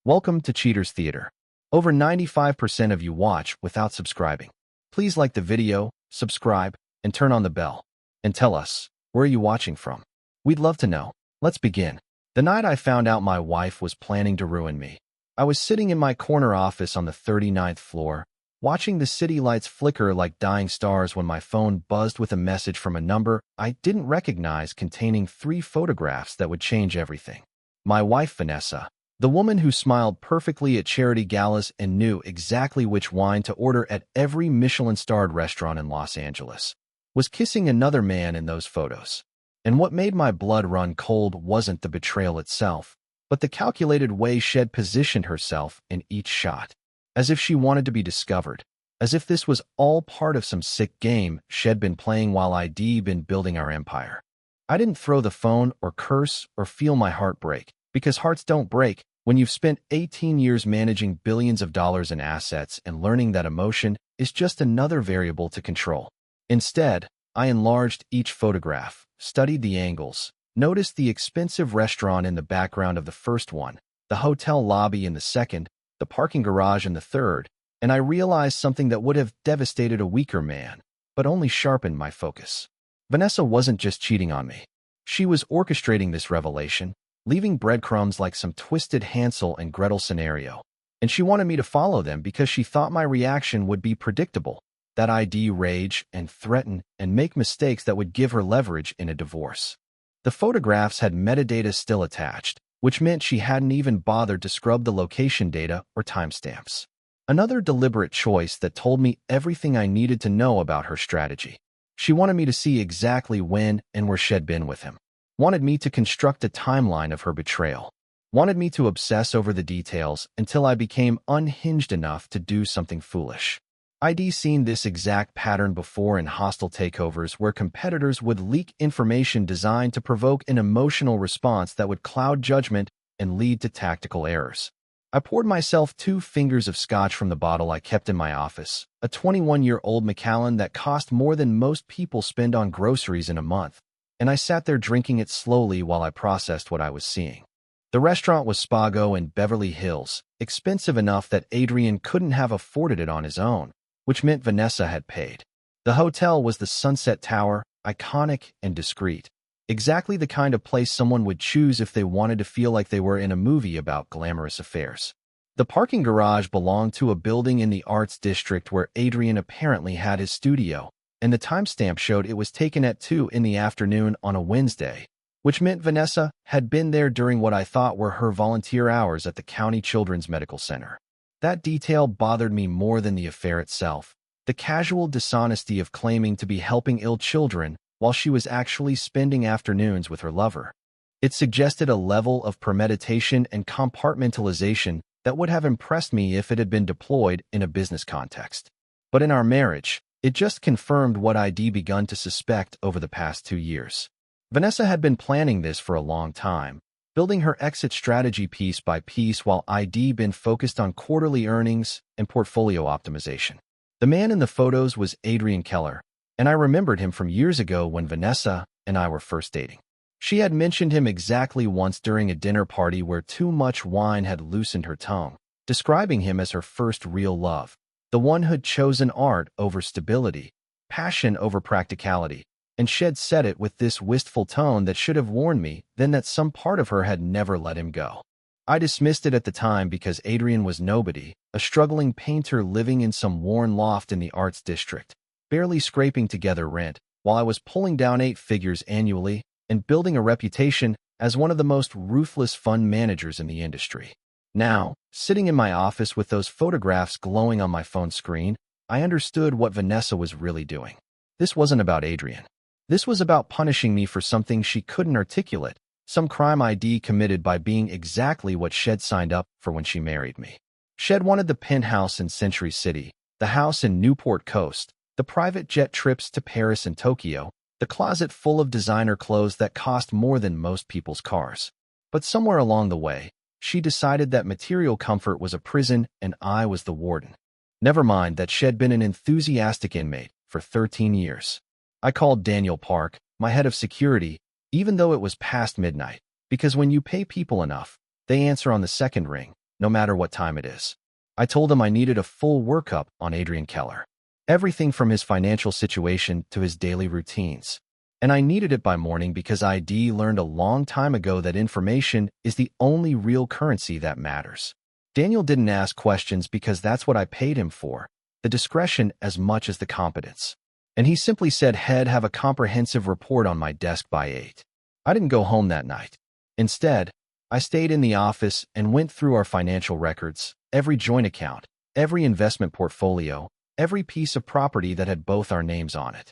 Welcome to Cheaters Theater. Over 95% of you watch without subscribing. Please like the video, subscribe, and turn on the bell. And tell us, where are you watching from? We'd love to know. Let's begin. The night I found out my wife was planning to ruin me, I was sitting in my corner office on the 39th floor, watching the city lights flicker like dying stars when my phone buzzed with a message from a number I didn't recognize containing 3 photographs that would change everything. My wife, Vanessa, the woman who smiled perfectly at charity galas and knew exactly which wine to order at every Michelin-starred restaurant in Los Angeles, was kissing another man in those photos. And what made my blood run cold wasn't the betrayal itself, but the calculated way Shed positioned herself in each shot, as if she wanted to be discovered, as if this was all part of some sick game Shed been playing while I'd been building our empire. I didn't throw the phone or curse or feel my heart break, because hearts don't break when you've spent 18 years managing billions of dollars in assets and learning that emotion is just another variable to control. Instead, I enlarged each photograph, studied the angles, noticed the expensive restaurant in the background of the first one, the hotel lobby in the second, the parking garage in the third, and I realized something that would have devastated a weaker man, but only sharpened my focus. Vanessa wasn't just cheating on me. She was orchestrating this revelation, leaving breadcrumbs like some twisted Hansel and Gretel scenario. And she wanted me to follow them because she thought my reaction would be predictable, that I'd rage and threaten and make mistakes that would give her leverage in a divorce. The photographs had metadata still attached, which meant she hadn't even bothered to scrub the location data or timestamps. Another deliberate choice that told me everything I needed to know about her strategy. She wanted me to see exactly when and where Shed been with him. Wanted me to construct a timeline of her betrayal. Wanted me to obsess over the details until I became unhinged enough to do something foolish. I'd seen this exact pattern before in hostile takeovers where competitors would leak information designed to provoke an emotional response that would cloud judgment and lead to tactical errors. I poured myself 2 fingers of scotch from the bottle I kept in my office, a 21-year-old Macallan that cost more than most people spend on groceries in a month, and I sat there drinking it slowly while I processed what I was seeing. The restaurant was Spago in Beverly Hills, expensive enough that Adrian couldn't have afforded it on his own, which meant Vanessa had paid. The hotel was the Sunset Tower, iconic and discreet. Exactly the kind of place someone would choose if they wanted to feel like they were in a movie about glamorous affairs. The parking garage belonged to a building in the Arts District where Adrian apparently had his studio, and the timestamp showed it was taken at 2 in the afternoon on a Wednesday, which meant Vanessa had been there during what I thought were her volunteer hours at the County Children's Medical Center. That detail bothered me more than the affair itself, the casual dishonesty of claiming to be helping ill children while she was actually spending afternoons with her lover. It suggested a level of premeditation and compartmentalization that would have impressed me if it had been deployed in a business context. But in our marriage, it just confirmed what I'd begun to suspect over the past 2 years. Vanessa had been planning this for a long time, building her exit strategy piece by piece while I'd been focused on quarterly earnings and portfolio optimization. The man in the photos was Adrian Keller, and I remembered him from years ago when Vanessa and I were first dating. She had mentioned him exactly once during a dinner party where too much wine had loosened her tongue, describing him as her first real love, the one who'd chosen art over stability, passion over practicality, and Shed said it with this wistful tone that should have warned me then that some part of her had never let him go. I dismissed it at the time because Adrian was nobody, a struggling painter living in some worn loft in the Arts District, barely scraping together rent, while I was pulling down 8 figures annually and building a reputation as one of the most ruthless fund managers in the industry. Now, sitting in my office with those photographs glowing on my phone screen, I understood what Vanessa was really doing. This wasn't about Adrian. This was about punishing me for something she couldn't articulate, some crime I'd committed by being exactly what Shed signed up for when she married me. Shed wanted the penthouse in Century City, the house in Newport Coast, the private jet trips to Paris and Tokyo, the closet full of designer clothes that cost more than most people's cars. But somewhere along the way, she decided that material comfort was a prison and I was the warden. Never mind that Shed been an enthusiastic inmate for 13 years. I called Daniel Park, my head of security, even though it was past midnight, because when you pay people enough, they answer on the second ring, no matter what time it is. I told him I needed a full workup on Adrian Keller. Everything from his financial situation to his daily routines. And I needed it by morning because ID learned a long time ago that information is the only real currency that matters. Daniel didn't ask questions because that's what I paid him for, the discretion as much as the competence. And he simply said he'd have a comprehensive report on my desk by 8. I didn't go home that night. Instead, I stayed in the office and went through our financial records, every joint account, every investment portfolio, every piece of property that had both our names on it.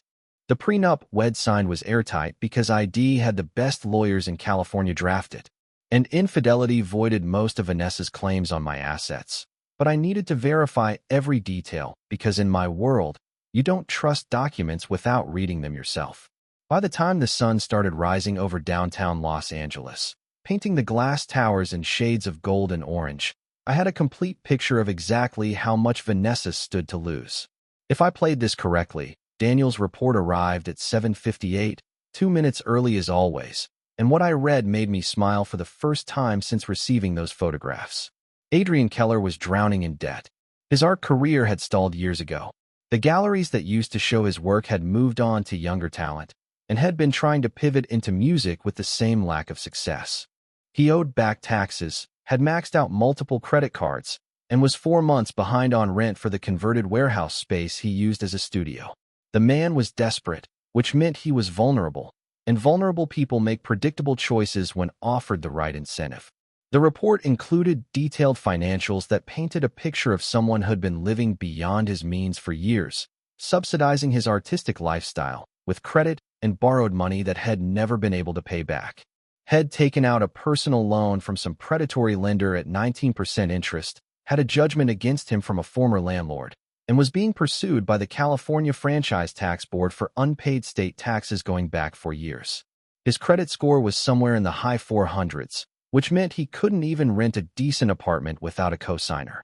The prenup Wed signed was airtight because ID had the best lawyers in California draft it, and infidelity voided most of Vanessa's claims on my assets. But I needed to verify every detail because in my world, you don't trust documents without reading them yourself. By the time the sun started rising over downtown Los Angeles, painting the glass towers in shades of gold and orange, I had a complete picture of exactly how much Vanessa stood to lose. If I played this correctly, Daniel's report arrived at 7:58, 2 minutes early as always, and what I read made me smile for the first time since receiving those photographs. Adrian Keller was drowning in debt. His art career had stalled years ago. The galleries that used to show his work had moved on to younger talent, and had been trying to pivot into music with the same lack of success. He owed back taxes, had maxed out multiple credit cards, and was 4 months behind on rent for the converted warehouse space he used as a studio. The man was desperate, which meant he was vulnerable, and vulnerable people make predictable choices when offered the right incentive. The report included detailed financials that painted a picture of someone who'd been living beyond his means for years, subsidizing his artistic lifestyle with credit and borrowed money that had never been able to pay back. Had taken out a personal loan from some predatory lender at 19% interest, had a judgment against him from a former landlord, and was being pursued by the California Franchise Tax Board for unpaid state taxes going back 4 years. His credit score was somewhere in the high 400s, which meant he couldn't even rent a decent apartment without a cosigner.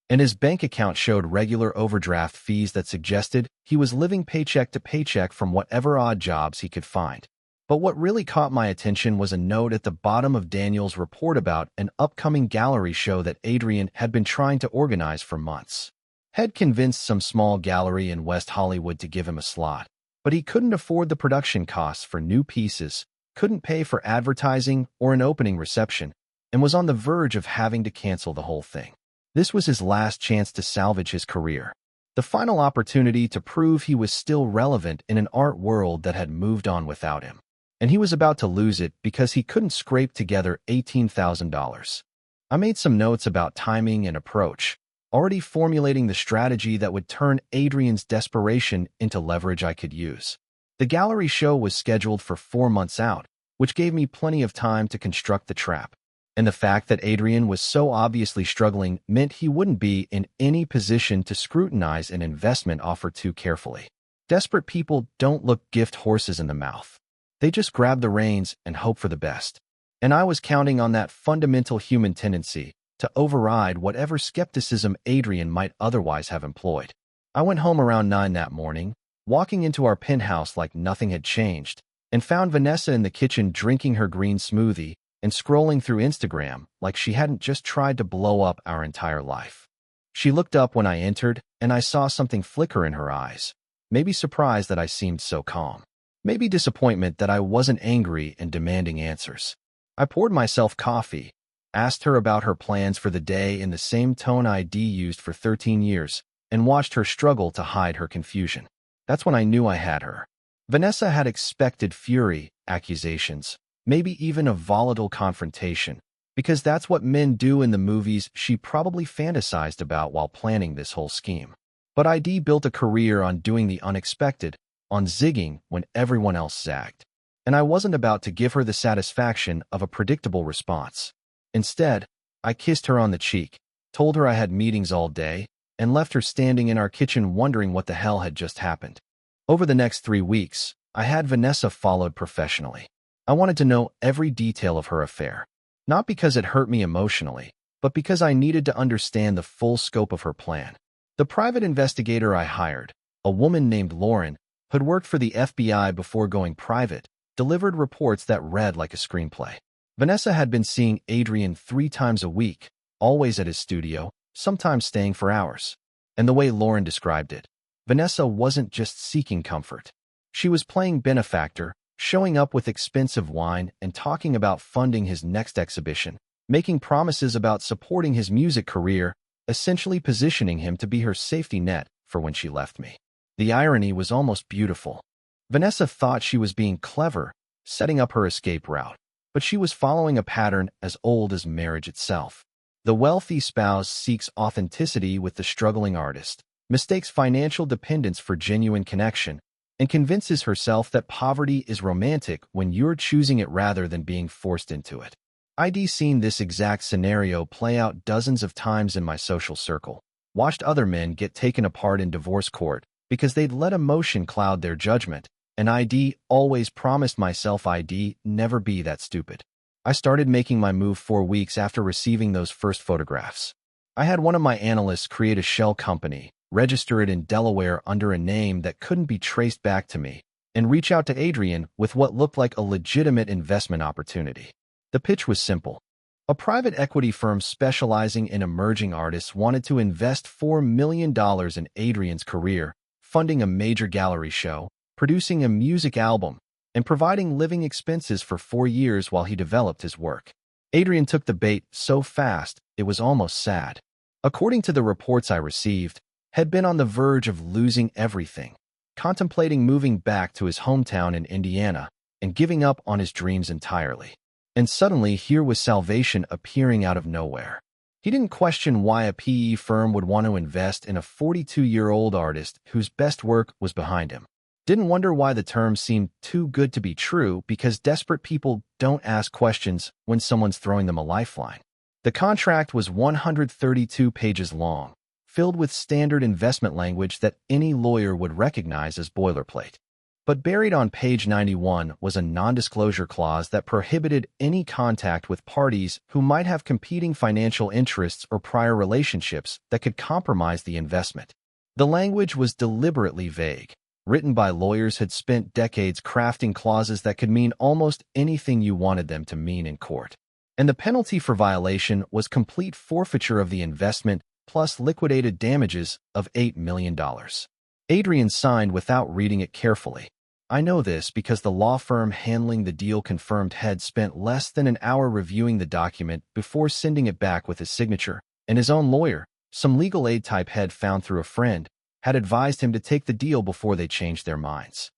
And his bank account showed regular overdraft fees that suggested he was living paycheck to paycheck from whatever odd jobs he could find. But what really caught my attention was a note at the bottom of Daniel's report about an upcoming gallery show that Adrian had been trying to organize for months. Had convinced some small gallery in West Hollywood to give him a slot, but he couldn't afford the production costs for new pieces, couldn't pay for advertising or an opening reception, and was on the verge of having to cancel the whole thing. This was his last chance to salvage his career, the final opportunity to prove he was still relevant in an art world that had moved on without him. And he was about to lose it because he couldn't scrape together $18,000. I made some notes about timing and approach, already formulating the strategy that would turn Adrian's desperation into leverage I could use. The gallery show was scheduled for 4 months out, which gave me plenty of time to construct the trap. And the fact that Adrian was so obviously struggling meant he wouldn't be in any position to scrutinize an investment offer too carefully. Desperate people don't look gift horses in the mouth. They just grab the reins and hope for the best. And I was counting on that fundamental human tendency to override whatever skepticism Adrian might otherwise have employed. I went home around 9 that morning, walking into our penthouse like nothing had changed, and found Vanessa in the kitchen drinking her green smoothie and scrolling through Instagram like she hadn't just tried to blow up our entire life. She looked up when I entered, and I saw something flicker in her eyes, maybe surprise that I seemed so calm, maybe disappointment that I wasn't angry and demanding answers. I poured myself coffee, asked her about her plans for the day in the same tone ID used for 13 years, and watched her struggle to hide her confusion. That's when I knew I had her. Vanessa had expected fury, accusations, maybe even a volatile confrontation, because that's what men do in the movies she probably fantasized about while planning this whole scheme. But ID built a career on doing the unexpected, on zigging when everyone else zagged. And I wasn't about to give her the satisfaction of a predictable response. Instead, I kissed her on the cheek, told her I had meetings all day, and left her standing in our kitchen wondering what the hell had just happened. Over the next 3 weeks, I had Vanessa followed professionally. I wanted to know every detail of her affair, not because it hurt me emotionally, but because I needed to understand the full scope of her plan. The private investigator I hired, a woman named Lauren, who'd worked for the FBI before going private, delivered reports that read like a screenplay. Vanessa had been seeing Adrian 3 times a week, always at his studio, sometimes staying for hours. And the way Lauren described it, Vanessa wasn't just seeking comfort. She was playing benefactor, showing up with expensive wine and talking about funding his next exhibition, making promises about supporting his music career, essentially positioning him to be her safety net for when she left me. The irony was almost beautiful. Vanessa thought she was being clever, setting up her escape route, but she was following a pattern as old as marriage itself. The wealthy spouse seeks authenticity with the struggling artist, mistakes financial dependence for genuine connection, and convinces herself that poverty is romantic when you're choosing it rather than being forced into it. I'd seen this exact scenario play out dozens of times in my social circle, watched other men get taken apart in divorce court because they'd let emotion cloud their judgment, and I'd always promised myself I'd never be that stupid. I started making my move 4 weeks after receiving those first photographs. I had one of my analysts create a shell company, register it in Delaware under a name that couldn't be traced back to me, and reach out to Adrian with what looked like a legitimate investment opportunity. The pitch was simple. A private equity firm specializing in emerging artists wanted to invest $4 million in Adrian's career, funding a major gallery show, producing a music album, and providing living expenses for 4 years while he developed his work. Adrian took the bait so fast, it was almost sad. According to the reports I received, had been on the verge of losing everything, contemplating moving back to his hometown in Indiana and giving up on his dreams entirely. And suddenly, here was salvation appearing out of nowhere. He didn't question why a PE firm would want to invest in a 42-year-old artist whose best work was behind him. Didn't wonder why the terms seemed too good to be true, because desperate people don't ask questions when someone's throwing them a lifeline. The contract was 132 pages long, filled with standard investment language that any lawyer would recognize as boilerplate. But buried on page 91 was a non-disclosure clause that prohibited any contact with parties who might have competing financial interests or prior relationships that could compromise the investment. The language was deliberately vague. Written by lawyers had spent decades crafting clauses that could mean almost anything you wanted them to mean in court. And the penalty for violation was complete forfeiture of the investment plus liquidated damages of $8 million. Adrian signed without reading it carefully. I know this because the law firm handling the deal confirmed had spent less than an hour reviewing the document before sending it back with his signature, and his own lawyer, some legal aid type head found through a friend, had advised him to take the deal before they changed their minds.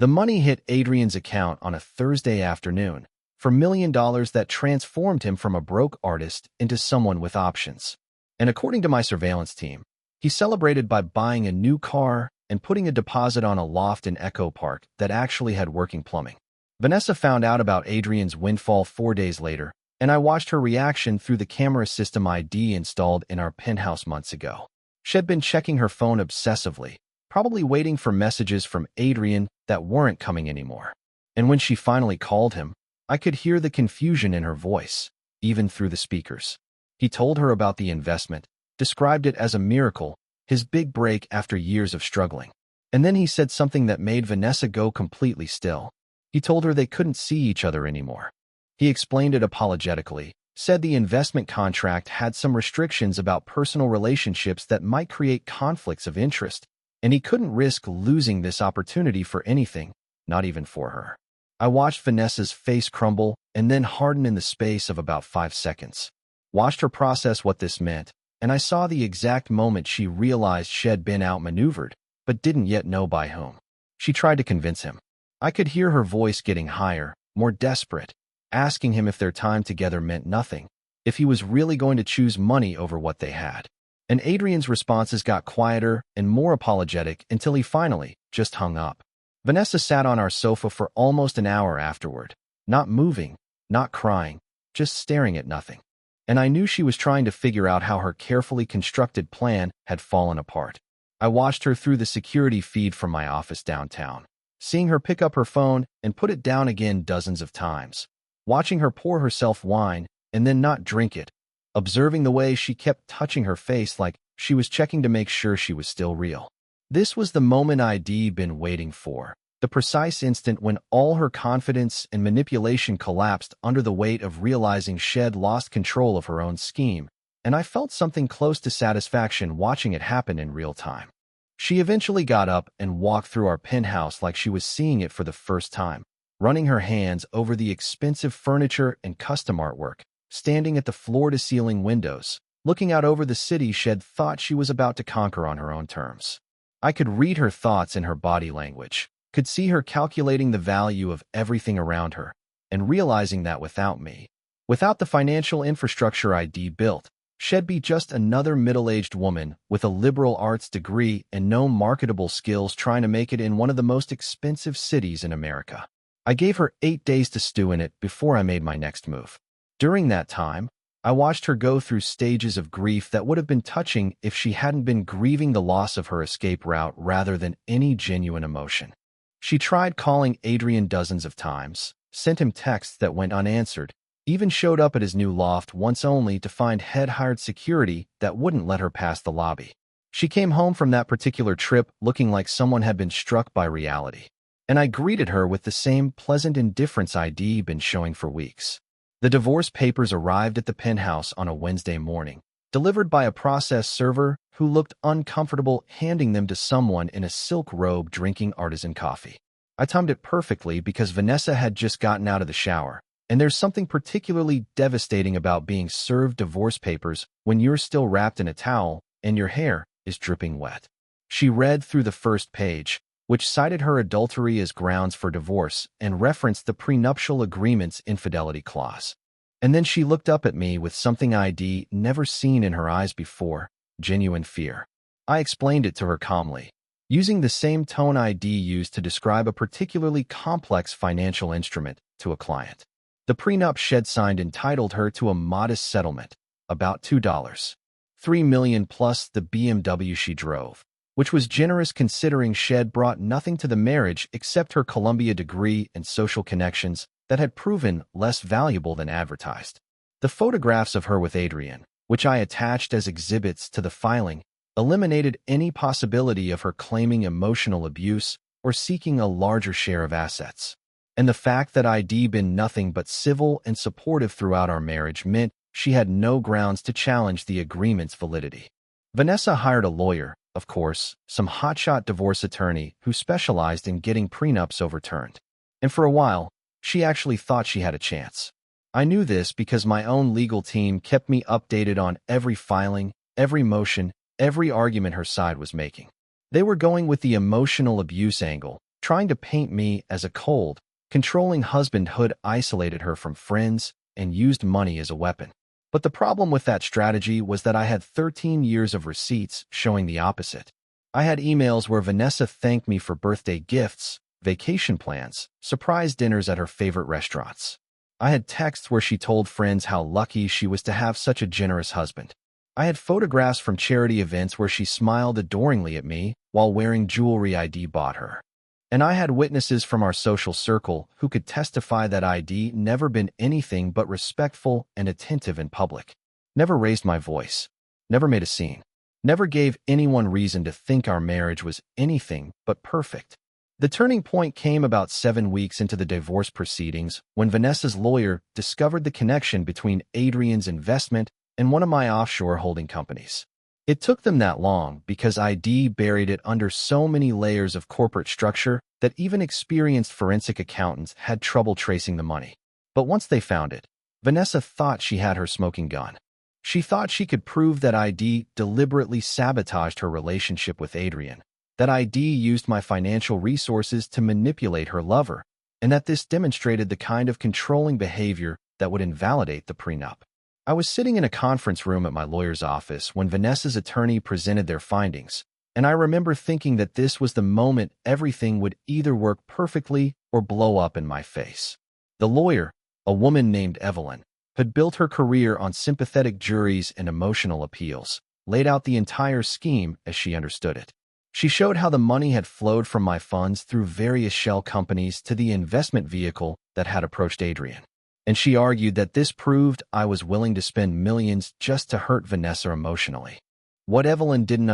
The money hit Adrian's account on a Thursday afternoon for $1 million that transformed him from a broke artist into someone with options. And according to my surveillance team, he celebrated by buying a new car and putting a deposit on a loft in Echo Park that actually had working plumbing. Vanessa found out about Adrian's windfall 4 days later, and I watched her reaction through the camera system I'd installed in our penthouse months ago. She'd been checking her phone obsessively, probably waiting for messages from Adrian that weren't coming anymore. And when she finally called him, I could hear the confusion in her voice, even through the speakers. He told her about the investment, described it as a miracle, his big break after years of struggling. And then he said something that made Vanessa go completely still. He told her they couldn't see each other anymore. He explained it apologetically, said the investment contract had some restrictions about personal relationships that might create conflicts of interest, and he couldn't risk losing this opportunity for anything, not even for her. I watched Vanessa's face crumble and then harden in the space of about 5 seconds. Watched her process what this meant, and I saw the exact moment she realized she'd been outmaneuvered, but didn't yet know by whom. She tried to convince him. I could hear her voice getting higher, more desperate, asking him if their time together meant nothing, if he was really going to choose money over what they had. And Adrian's responses got quieter and more apologetic until he finally just hung up. Vanessa sat on our sofa for almost an hour afterward, not moving, not crying, just staring at nothing. And I knew she was trying to figure out how her carefully constructed plan had fallen apart. I watched her through the security feed from my office downtown, seeing her pick up her phone and put it down again dozens of times, watching her pour herself wine and then not drink it, observing the way she kept touching her face like she was checking to make sure she was still real. This was the moment I'd been waiting for, the precise instant when all her confidence and manipulation collapsed under the weight of realizing she'd lost control of her own scheme, and I felt something close to satisfaction watching it happen in real time. She eventually got up and walked through our penthouse like she was seeing it for the first time, running her hands over the expensive furniture and custom artwork, standing at the floor-to-ceiling windows, looking out over the city Shed thought she was about to conquer on her own terms. I could read her thoughts in her body language, could see her calculating the value of everything around her, and realizing that without me, without the financial infrastructure ID built, she'd be just another middle-aged woman with a liberal arts degree and no marketable skills trying to make it in one of the most expensive cities in America. I gave her 8 days to stew in it before I made my next move. During that time, I watched her go through stages of grief that would have been touching if she hadn't been grieving the loss of her escape route rather than any genuine emotion. She tried calling Adrian dozens of times, sent him texts that went unanswered, even showed up at his new loft once only to find head-hired security that wouldn't let her pass the lobby. She came home from that particular trip looking like someone had been struck by reality, and I greeted her with the same pleasant indifference I'd been showing for weeks. The divorce papers arrived at the penthouse on a Wednesday morning, delivered by a process server who looked uncomfortable handing them to someone in a silk robe drinking artisan coffee. I timed it perfectly because Vanessa had just gotten out of the shower, and there's something particularly devastating about being served divorce papers when you're still wrapped in a towel and your hair is dripping wet. She read through the first page, which cited her adultery as grounds for divorce and referenced the prenuptial agreement's infidelity clause. And then she looked up at me with something I'd never seen in her eyes before, genuine fear. I explained it to her calmly, using the same tone I'd used to describe a particularly complex financial instrument to a client. The prenup she'd signed entitled her to a modest settlement, about $2. $3 million plus the BMW she drove, which was generous considering she'd brought nothing to the marriage except her Columbia degree and social connections that had proven less valuable than advertised. The photographs of her with Adrian, which I attached as exhibits to the filing, eliminated any possibility of her claiming emotional abuse or seeking a larger share of assets. And the fact that I'd been nothing but civil and supportive throughout our marriage meant she had no grounds to challenge the agreement's validity. Vanessa hired a lawyer, of course, some hotshot divorce attorney who specialized in getting prenups overturned. And for a while, she actually thought she had a chance. I knew this because my own legal team kept me updated on every filing, every motion, every argument her side was making. They were going with the emotional abuse angle, trying to paint me as a cold, controlling husband who'd isolated her from friends and used money as a weapon. But the problem with that strategy was that I had 13 years of receipts showing the opposite. I had emails where Vanessa thanked me for birthday gifts, vacation plans, surprise dinners at her favorite restaurants. I had texts where she told friends how lucky she was to have such a generous husband. I had photographs from charity events where she smiled adoringly at me while wearing jewelry I'd bought her. And I had witnesses from our social circle who could testify that I'd never been anything but respectful and attentive in public. Never raised my voice. Never made a scene. Never gave anyone reason to think our marriage was anything but perfect. The turning point came about 7 weeks into the divorce proceedings when Vanessa's lawyer discovered the connection between Adrian's investment and one of my offshore holding companies. It took them that long because I'd buried it under so many layers of corporate structure that even experienced forensic accountants had trouble tracing the money. But once they found it, Vanessa thought she had her smoking gun. She thought she could prove that I'd deliberately sabotaged her relationship with Adrian, that I'd used my financial resources to manipulate her lover, and that this demonstrated the kind of controlling behavior that would invalidate the prenup. I was sitting in a conference room at my lawyer's office when Vanessa's attorney presented their findings, and I remember thinking that this was the moment everything would either work perfectly or blow up in my face. The lawyer, a woman named Evelyn, had built her career on sympathetic juries and emotional appeals, laid out the entire scheme as she understood it. She showed how the money had flowed from my funds through various shell companies to the investment vehicle that had approached Adrian. And she argued that this proved I was willing to spend millions just to hurt Vanessa emotionally. What Vanessa didn't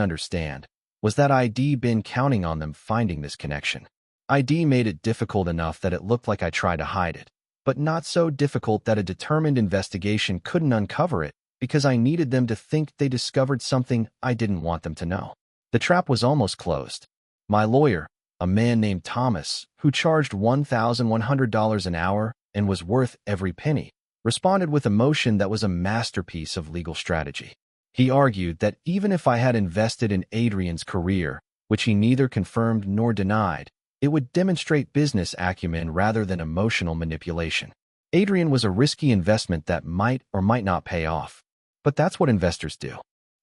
understand, was that I'd been counting on them finding this connection. I'd made it difficult enough that it looked like I tried to hide it. but not so difficult that a determined investigation couldn't uncover it because I needed them to think they discovered something I didn't want them to know. The trap was almost closed. My lawyer, a man named Thomas, who charged $1,100 an hour and was worth every penny, responded with a motion that was a masterpiece of legal strategy. He argued that even if I had invested in Adrian's career, which he neither confirmed nor denied, it would demonstrate business acumen rather than emotional manipulation. Adrian was a risky investment that might or might not pay off. But that's what investors do.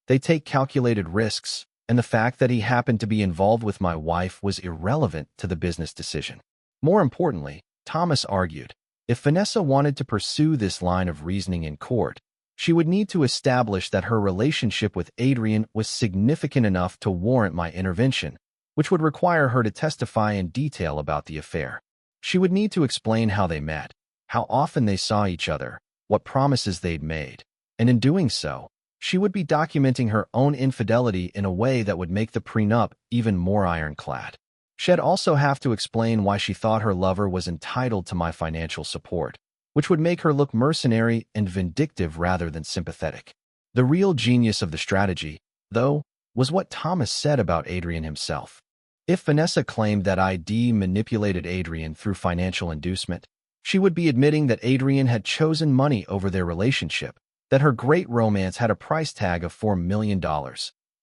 They take calculated risks, and the fact that he happened to be involved with my wife was irrelevant to the business decision. More importantly, Thomas argued, if Vanessa wanted to pursue this line of reasoning in court, she would need to establish that her relationship with Adrian was significant enough to warrant my intervention, which would require her to testify in detail about the affair. She would need to explain how they met, how often they saw each other, what promises they'd made, and in doing so, she would be documenting her own infidelity in a way that would make the prenup even more ironclad. She'd also have to explain why she thought her lover was entitled to my financial support, which would make her look mercenary and vindictive rather than sympathetic. The real genius of the strategy, though, was what Thomas said about Adrian himself. If Vanessa claimed that ID manipulated Adrian through financial inducement, she would be admitting that Adrian had chosen money over their relationship, that her great romance had a price tag of $4 million,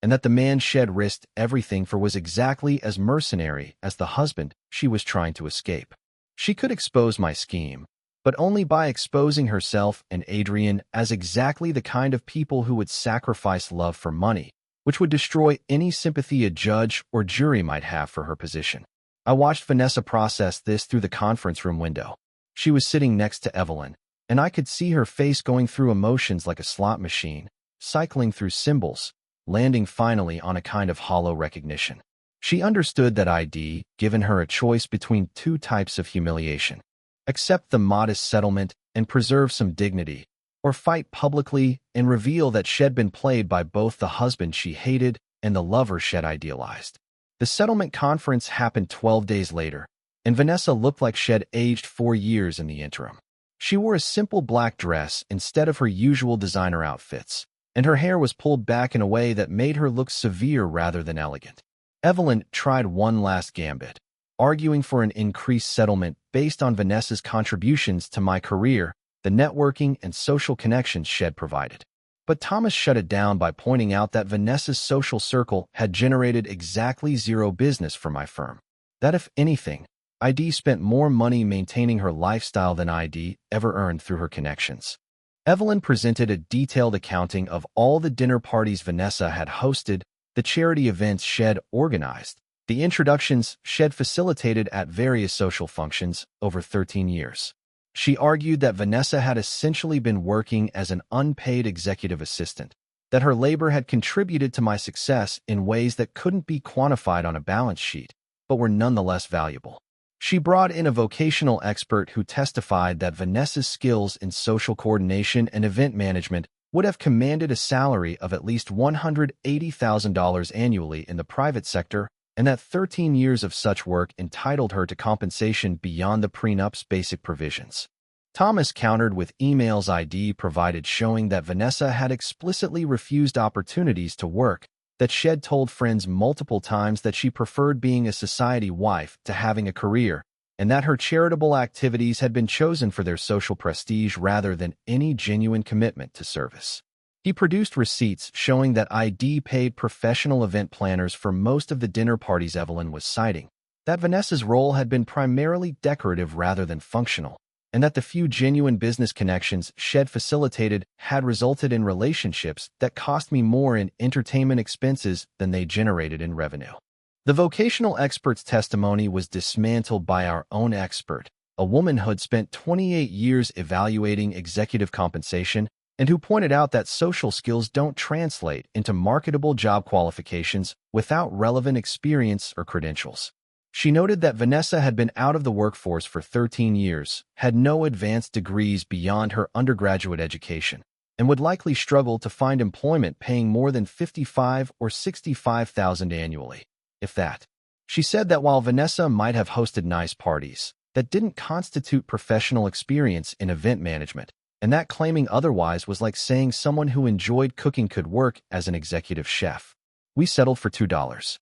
and that the man she'd risked everything for was exactly as mercenary as the husband she was trying to escape. She could expose my scheme, but only by exposing herself and Adrian as exactly the kind of people who would sacrifice love for money, which would destroy any sympathy a judge or jury might have for her position. I watched Vanessa process this through the conference room window. She was sitting next to Evelyn, and I could see her face going through emotions like a slot machine, cycling through symbols, landing finally on a kind of hollow recognition. She understood that ID given her a choice between two types of humiliation: accept the modest settlement and preserve some dignity, or fight publicly and reveal that she'd been played by both the husband she hated and the lover she'd idealized. The settlement conference happened 12 days later, and Vanessa looked like she'd aged 4 years in the interim. She wore a simple black dress instead of her usual designer outfits, and her hair was pulled back in a way that made her look severe rather than elegant. Evelyn tried one last gambit, arguing for an increased settlement based on Vanessa's contributions to my career, the networking and social connections she'd provided. But Thomas shut it down by pointing out that Vanessa's social circle had generated exactly zero business for my firm. That if anything, ID spent more money maintaining her lifestyle than ID ever earned through her connections. Evelyn presented a detailed accounting of all the dinner parties Vanessa had hosted, the charity events she'd organized, the introductions she'd facilitated at various social functions over 13 years. She argued that Vanessa had essentially been working as an unpaid executive assistant, that her labor had contributed to my success in ways that couldn't be quantified on a balance sheet, but were nonetheless valuable. She brought in a vocational expert who testified that Vanessa's skills in social coordination and event management would have commanded a salary of at least $180,000 annually in the private sector, and that 13 years of such work entitled her to compensation beyond the prenup's basic provisions. Thomas countered with emails ID provided showing that Vanessa had explicitly refused opportunities to work, that she'd told friends multiple times that she preferred being a society wife to having a career, and that her charitable activities had been chosen for their social prestige rather than any genuine commitment to service. He produced receipts showing that ID paid professional event planners for most of the dinner parties Evelyn was citing, that Vanessa's role had been primarily decorative rather than functional, and that the few genuine business connections she'd facilitated had resulted in relationships that cost me more in entertainment expenses than they generated in revenue. The vocational expert's testimony was dismantled by our own expert, a woman who'd spent 28 years evaluating executive compensation and who pointed out that social skills don't translate into marketable job qualifications without relevant experience or credentials. She noted that Vanessa had been out of the workforce for 13 years, had no advanced degrees beyond her undergraduate education, and would likely struggle to find employment paying more than $55,000 or $65,000 annually, if that. She said that while Vanessa might have hosted nice parties, that didn't constitute professional experience in event management, and that claiming otherwise was like saying someone who enjoyed cooking could work as an executive chef. We settled for $2.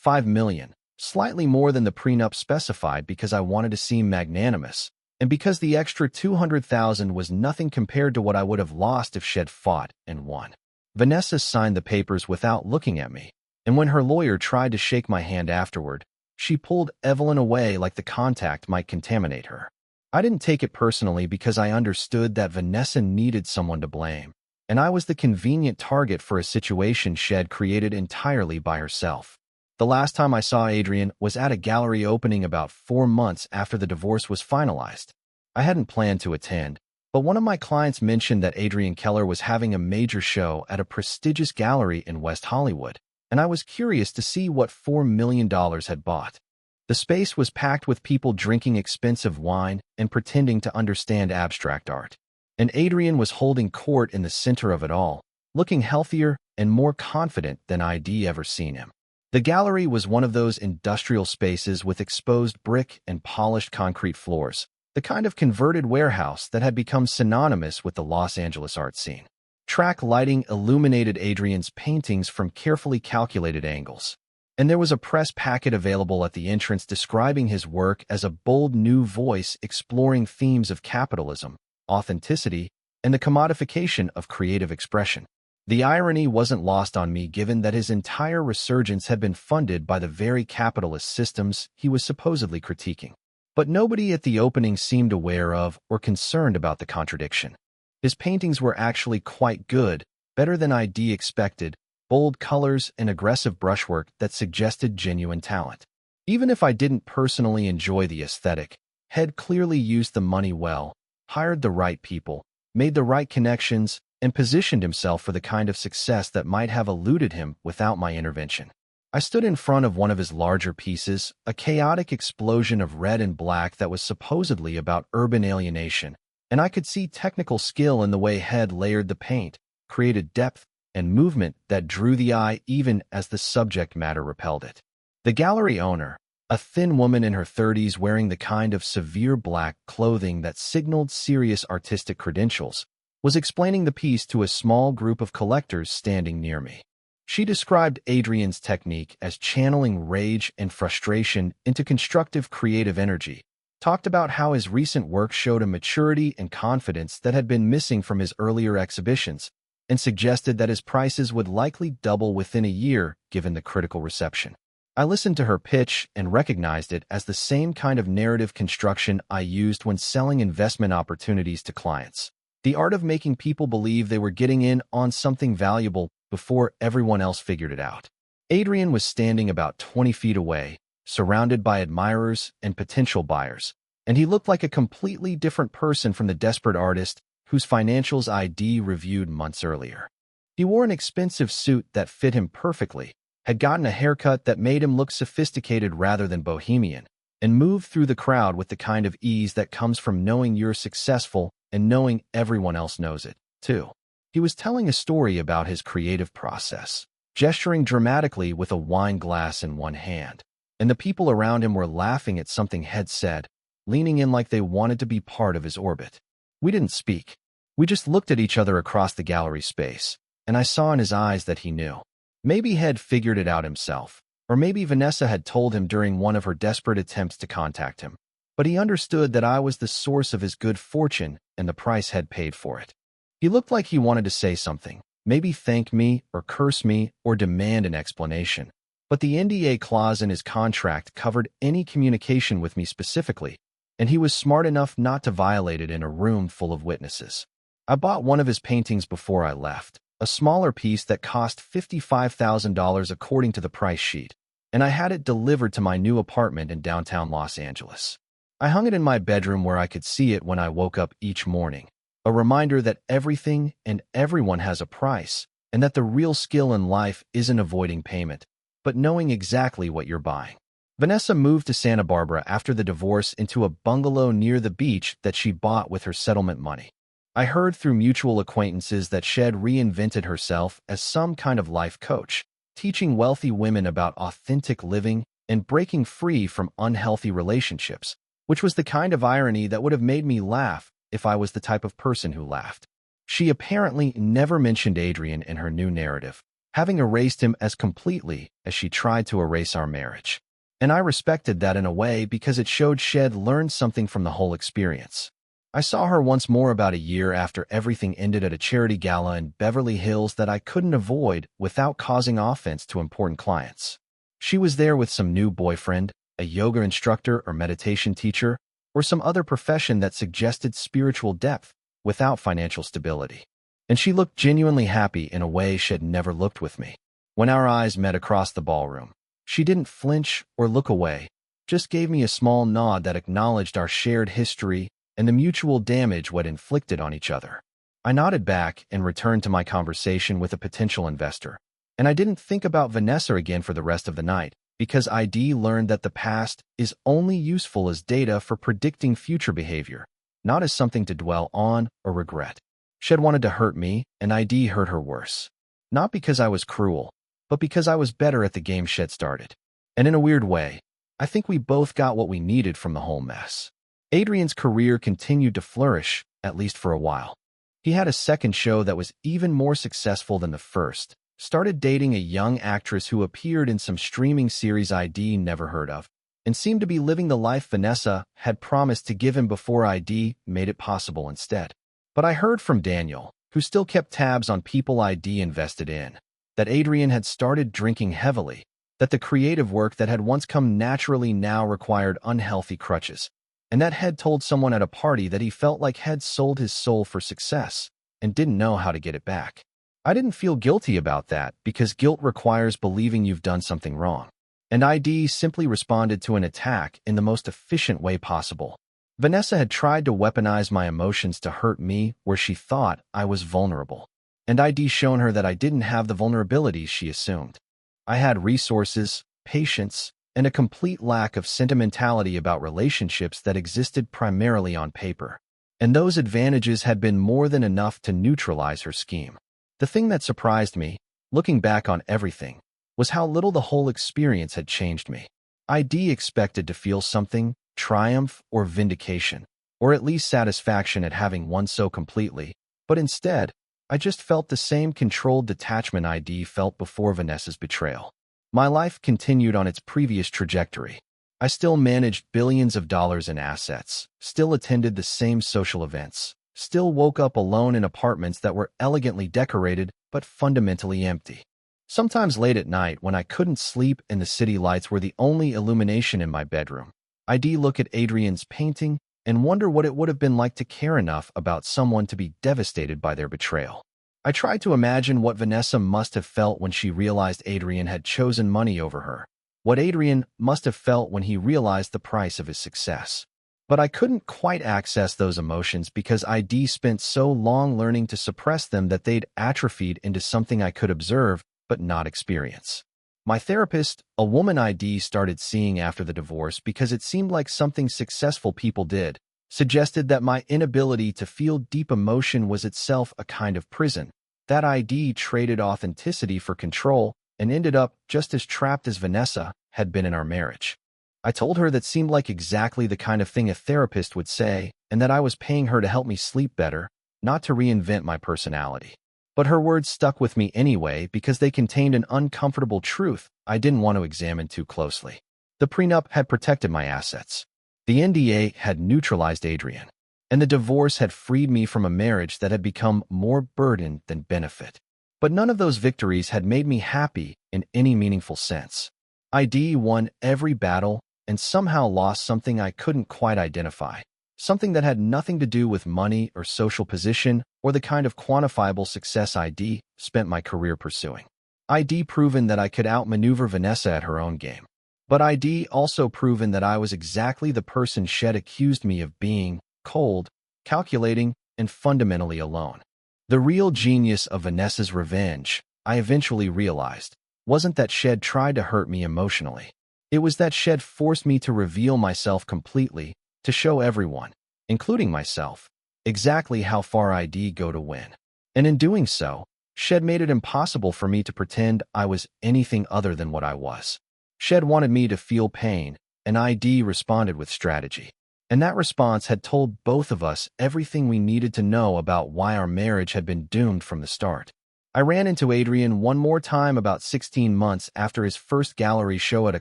$5 million, slightly more than the prenup specified because I wanted to seem magnanimous, and because the extra $200,000 was nothing compared to what I would have lost if she'd fought and won. Vanessa signed the papers without looking at me, and when her lawyer tried to shake my hand afterward, she pulled Evelyn away like the contact might contaminate her. I didn't take it personally because I understood that Vanessa needed someone to blame, and I was the convenient target for a situation she'd created entirely by herself. The last time I saw Adrian was at a gallery opening about 4 months after the divorce was finalized. I hadn't planned to attend, but one of my clients mentioned that Adrian Keller was having a major show at a prestigious gallery in West Hollywood, and I was curious to see what $4 million had bought. The space was packed with people drinking expensive wine and pretending to understand abstract art. And Adrian was holding court in the center of it all, looking healthier and more confident than I'd ever seen him. The gallery was one of those industrial spaces with exposed brick and polished concrete floors, the kind of converted warehouse that had become synonymous with the Los Angeles art scene. Track lighting illuminated Adrian's paintings from carefully calculated angles, and there was a press packet available at the entrance describing his work as a bold new voice exploring themes of capitalism, authenticity, and the commodification of creative expression. The irony wasn't lost on me given that his entire resurgence had been funded by the very capitalist systems he was supposedly critiquing. But nobody at the opening seemed aware of or concerned about the contradiction. His paintings were actually quite good, better than I'd expected, bold colors and aggressive brushwork that suggested genuine talent. Even if I didn't personally enjoy the aesthetic, Head clearly used the money well, hired the right people, made the right connections, and positioned himself for the kind of success that might have eluded him without my intervention. I stood in front of one of his larger pieces, a chaotic explosion of red and black that was supposedly about urban alienation, and I could see technical skill in the way Head layered the paint, created depth and movement that drew the eye even as the subject matter repelled it. The gallery owner, a thin woman in her 30s wearing the kind of severe black clothing that signaled serious artistic credentials, was explaining the piece to a small group of collectors standing near me. She described Adrian's technique as channeling rage and frustration into constructive creative energy, talked about how his recent work showed a maturity and confidence that had been missing from his earlier exhibitions, and suggested that his prices would likely double within a year given the critical reception. I listened to her pitch and recognized it as the same kind of narrative construction I used when selling investment opportunities to clients. The art of making people believe they were getting in on something valuable before everyone else figured it out. Adrian was standing about 20 feet away, surrounded by admirers and potential buyers, and he looked like a completely different person from the desperate artist whose financials I'd reviewed months earlier. He wore an expensive suit that fit him perfectly, had gotten a haircut that made him look sophisticated rather than bohemian, and moved through the crowd with the kind of ease that comes from knowing you're successful and knowing everyone else knows it, too. He was telling a story about his creative process, gesturing dramatically with a wine glass in one hand, and the people around him were laughing at something Head said, leaning in like they wanted to be part of his orbit. We didn't speak. We just looked at each other across the gallery space, and I saw in his eyes that he knew. Maybe Head figured it out himself, or maybe Vanessa had told him during one of her desperate attempts to contact him. But he understood that I was the source of his good fortune and the price Head paid for it. He looked like he wanted to say something, maybe thank me or curse me or demand an explanation. But the NDA clause in his contract covered any communication with me specifically, and he was smart enough not to violate it in a room full of witnesses. I bought one of his paintings before I left, a smaller piece that cost $55,000 according to the price sheet, and I had it delivered to my new apartment in downtown Los Angeles. I hung it in my bedroom where I could see it when I woke up each morning, a reminder that everything and everyone has a price, and that the real skill in life isn't avoiding payment, but knowing exactly what you're buying. Vanessa moved to Santa Barbara after the divorce into a bungalow near the beach that she bought with her settlement money. I heard through mutual acquaintances that she'd reinvented herself as some kind of life coach, teaching wealthy women about authentic living and breaking free from unhealthy relationships, which was the kind of irony that would have made me laugh if I was the type of person who laughed. She apparently never mentioned Adrian in her new narrative, having erased him as completely as she tried to erase our marriage. And I respected that in a way because it showed she'd learned something from the whole experience. I saw her once more about a year after everything ended at a charity gala in Beverly Hills that I couldn't avoid without causing offense to important clients. She was there with some new boyfriend, a yoga instructor or meditation teacher, or some other profession that suggested spiritual depth without financial stability. And she looked genuinely happy in a way she'd never looked with me. When our eyes met across the ballroom, she didn't flinch or look away, just gave me a small nod that acknowledged our shared history and the mutual damage we'd inflicted on each other. I nodded back and returned to my conversation with a potential investor, and I didn't think about Vanessa again for the rest of the night, because ID learned that the past is only useful as data for predicting future behavior, not as something to dwell on or regret. She'd wanted to hurt me, and ID hurt her worse. Not because I was cruel, but because I was better at the game she'd started. And in a weird way, I think we both got what we needed from the whole mess. Adrian's career continued to flourish, at least for a while. He had a second show that was even more successful than the first, started dating a young actress who appeared in some streaming series ID never heard of, and seemed to be living the life Vanessa had promised to give him before ID made it possible instead. But I heard from Daniel, who still kept tabs on people ID invested in, that Adrian had started drinking heavily, that the creative work that had once come naturally now required unhealthy crutches, and that Head told someone at a party that he felt like Head sold his soul for success and didn't know how to get it back. I didn't feel guilty about that because guilt requires believing you've done something wrong. And ID simply responded to an attack in the most efficient way possible. Vanessa had tried to weaponize my emotions to hurt me where she thought I was vulnerable. And ID shown her that I didn't have the vulnerabilities she assumed. I had resources, patience, and a complete lack of sentimentality about relationships that existed primarily on paper. And those advantages had been more than enough to neutralize her scheme. The thing that surprised me, looking back on everything, was how little the whole experience had changed me. ID expected to feel something, triumph or vindication, or at least satisfaction at having won so completely, but instead, I just felt the same controlled detachment ID felt before Vanessa's betrayal. My life continued on its previous trajectory. I still managed billions of dollars in assets, still attended the same social events, still woke up alone in apartments that were elegantly decorated but fundamentally empty. Sometimes late at night, when I couldn't sleep and the city lights were the only illumination in my bedroom, I'd look at Adrian's painting and wonder what it would have been like to care enough about someone to be devastated by their betrayal. I tried to imagine what Vanessa must have felt when she realized Adrian had chosen money over her, what Adrian must have felt when he realized the price of his success. But I couldn't quite access those emotions because ID spent so long learning to suppress them that they'd atrophied into something I could observe but not experience. My therapist, a woman ID started seeing after the divorce because it seemed like something successful people did, suggested that my inability to feel deep emotion was itself a kind of prison. That ID traded authenticity for control and ended up just as trapped as Vanessa had been in our marriage. I told her that seemed like exactly the kind of thing a therapist would say, and that I was paying her to help me sleep better, not to reinvent my personality. But her words stuck with me anyway because they contained an uncomfortable truth I didn't want to examine too closely. The prenup had protected my assets. The NDA had neutralized Adrian, and the divorce had freed me from a marriage that had become more burden than benefit. But none of those victories had made me happy in any meaningful sense. ID won every battle and somehow lost something I couldn't quite identify, something that had nothing to do with money or social position or the kind of quantifiable success ID spent my career pursuing. ID proven that I could outmaneuver Vanessa at her own game. But ID also proven that I was exactly the person she'd accused me of being: cold, calculating, and fundamentally alone. The real genius of Vanessa's revenge, I eventually realized, wasn't that she'd tried to hurt me emotionally. It was that she'd forced me to reveal myself completely, to show everyone, including myself, exactly how far I'd go to win. And in doing so, she'd made it impossible for me to pretend I was anything other than what I was. She'd wanted me to feel pain, and ID responded with strategy. And that response had told both of us everything we needed to know about why our marriage had been doomed from the start. I ran into Adrian one more time about 16 months after his first gallery show at a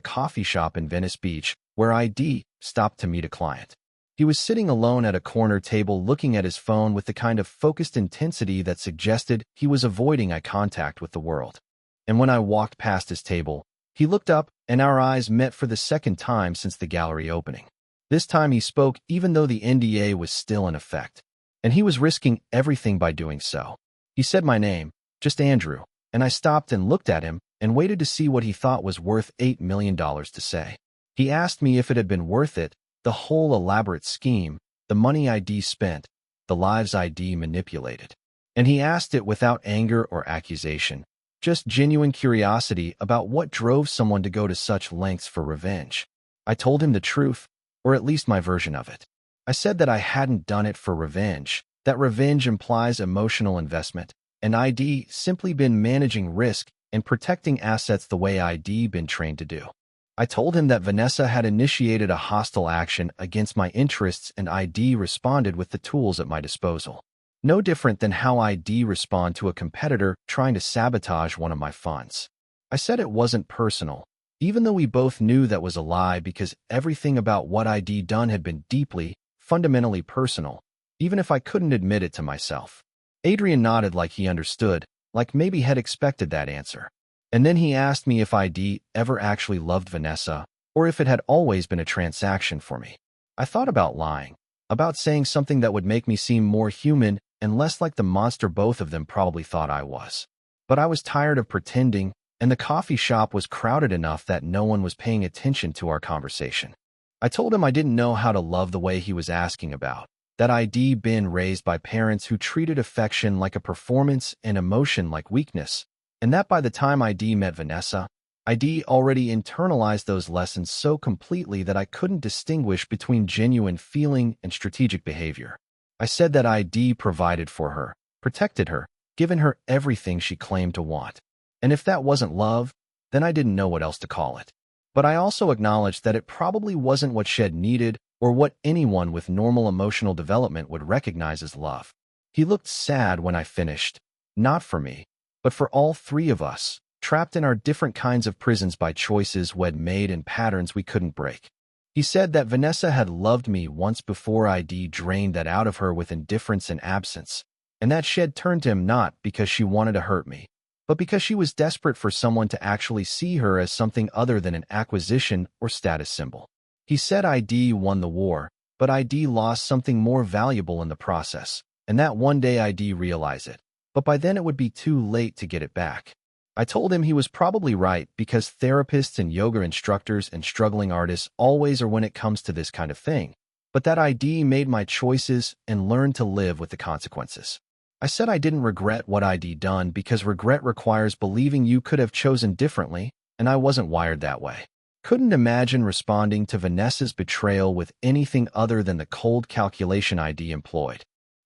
coffee shop in Venice Beach, where ID stopped to meet a client. He was sitting alone at a corner table looking at his phone with the kind of focused intensity that suggested he was avoiding eye contact with the world. And when I walked past his table, he looked up and our eyes met for the second time since the gallery opening. This time he spoke even though the NDA was still in effect, and he was risking everything by doing so. He said my name, just Andrew, and I stopped and looked at him and waited to see what he thought was worth $8 million to say. He asked me if it had been worth it, the whole elaborate scheme, the money ID spent, the lives ID manipulated. And he asked it without anger or accusation, just genuine curiosity about what drove someone to go to such lengths for revenge. I told him the truth, or at least my version of it. I said that I hadn't done it for revenge, that revenge implies emotional investment, and ID simply been managing risk and protecting assets the way ID been trained to do. I told him that Vanessa had initiated a hostile action against my interests and ID responded with the tools at my disposal. No different than how ID respond to a competitor trying to sabotage one of my funds. I said it wasn't personal, even though we both knew that was a lie because everything about what ID done had been deeply, fundamentally personal, even if I couldn't admit it to myself. Adrian nodded like he understood, like maybe had expected that answer. And then he asked me if ID ever actually loved Vanessa, or if it had always been a transaction for me. I thought about lying, about saying something that would make me seem more human and less like the monster both of them probably thought I was. But I was tired of pretending, and the coffee shop was crowded enough that no one was paying attention to our conversation. I told him I didn't know how to love the way he was asking about, that ID been raised by parents who treated affection like a performance and emotion like weakness, and that by the time ID met Vanessa, ID already internalized those lessons so completely that I couldn't distinguish between genuine feeling and strategic behavior. I said that ID provided for her, protected her, given her everything she claimed to want. And if that wasn't love, then I didn't know what else to call it. But I also acknowledged that it probably wasn't what Shed needed or what anyone with normal emotional development would recognize as love. He looked sad when I finished, not for me, but for all three of us, trapped in our different kinds of prisons by choices we'd made and patterns we couldn't break. He said that Vanessa had loved me once before ID drained that out of her with indifference and absence, and that Shed turned to him not because she wanted to hurt me, but because she was desperate for someone to actually see her as something other than an acquisition or status symbol. He said ID won the war, but ID lost something more valuable in the process, and that one day ID realized it, but by then it would be too late to get it back. I told him he was probably right because therapists and yoga instructors and struggling artists always are when it comes to this kind of thing, but that ID made my choices and learned to live with the consequences. I said I didn't regret what ID done because regret requires believing you could have chosen differently, and I wasn't wired that way. Couldn't imagine responding to Vanessa's betrayal with anything other than the cold calculation ID employed.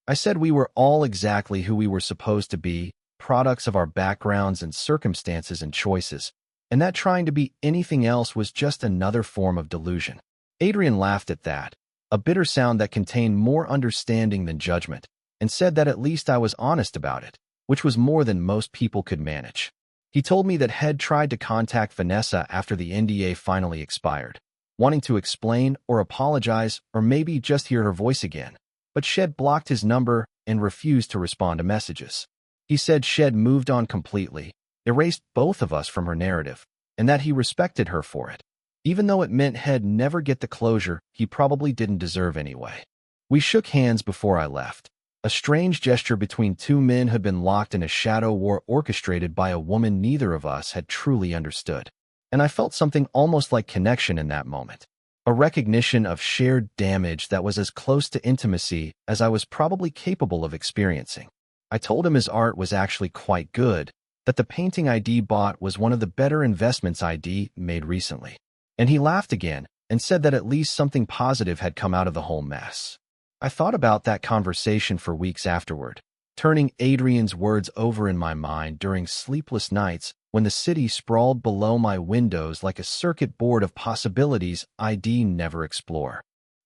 I said we were all exactly who we were supposed to be, products of our backgrounds and circumstances and choices, and that trying to be anything else was just another form of delusion. Adrian laughed at that, a bitter sound that contained more understanding than judgment, and said that at least I was honest about it, which was more than most people could manage. He told me that Head tried to contact Vanessa after the NDA finally expired, wanting to explain or apologize or maybe just hear her voice again, but Shed blocked his number and refused to respond to messages. He said Shed moved on completely, erased both of us from her narrative, and that he respected her for it, even though it meant Head never get the closure he probably didn't deserve anyway. We shook hands before I left, a strange gesture between two men who had been locked in a shadow war orchestrated by a woman neither of us had truly understood. And I felt something almost like connection in that moment, a recognition of shared damage that was as close to intimacy as I was probably capable of experiencing. I told him his art was actually quite good, that the painting ID bought was one of the better investments ID made recently. And he laughed again and said that at least something positive had come out of the whole mess. I thought about that conversation for weeks afterward, turning Adrian's words over in my mind during sleepless nights when the city sprawled below my windows like a circuit board of possibilities ID never explore.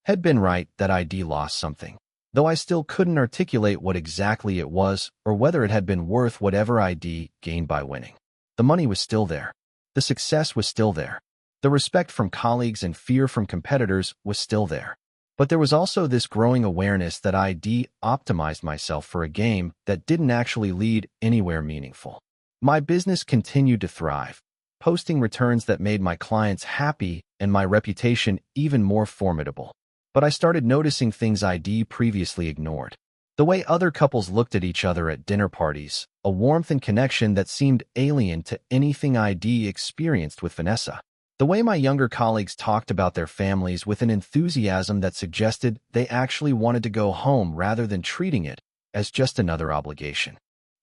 had been right that ID lost something, though I still couldn't articulate what exactly it was or whether it had been worth whatever ID gained by winning. The money was still there. The success was still there. The respect from colleagues and fear from competitors was still there. But there was also this growing awareness that I optimized myself for a game that didn't actually lead anywhere meaningful. My business continued to thrive, posting returns that made my clients happy and my reputation even more formidable. But I started noticing things I previously ignored. The way other couples looked at each other at dinner parties, a warmth and connection that seemed alien to anything I experienced with Vanessa. The way my younger colleagues talked about their families with an enthusiasm that suggested they actually wanted to go home rather than treating it as just another obligation.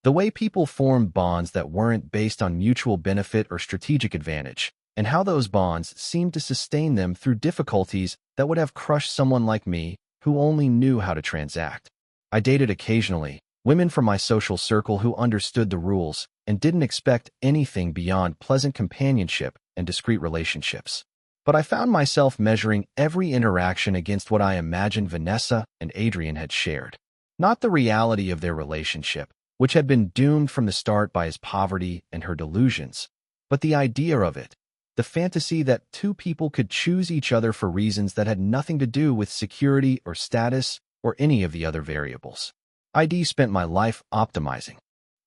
The way people formed bonds that weren't based on mutual benefit or strategic advantage, and how those bonds seemed to sustain them through difficulties that would have crushed someone like me who only knew how to transact. I dated occasionally, women from my social circle who understood the rules and didn't expect anything beyond pleasant companionship and discreet relationships. But I found myself measuring every interaction against what I imagined Vanessa and Adrian had shared. Not the reality of their relationship, which had been doomed from the start by his poverty and her delusions, but the idea of it, the fantasy that two people could choose each other for reasons that had nothing to do with security or status or any of the other variables. I spent my life optimizing.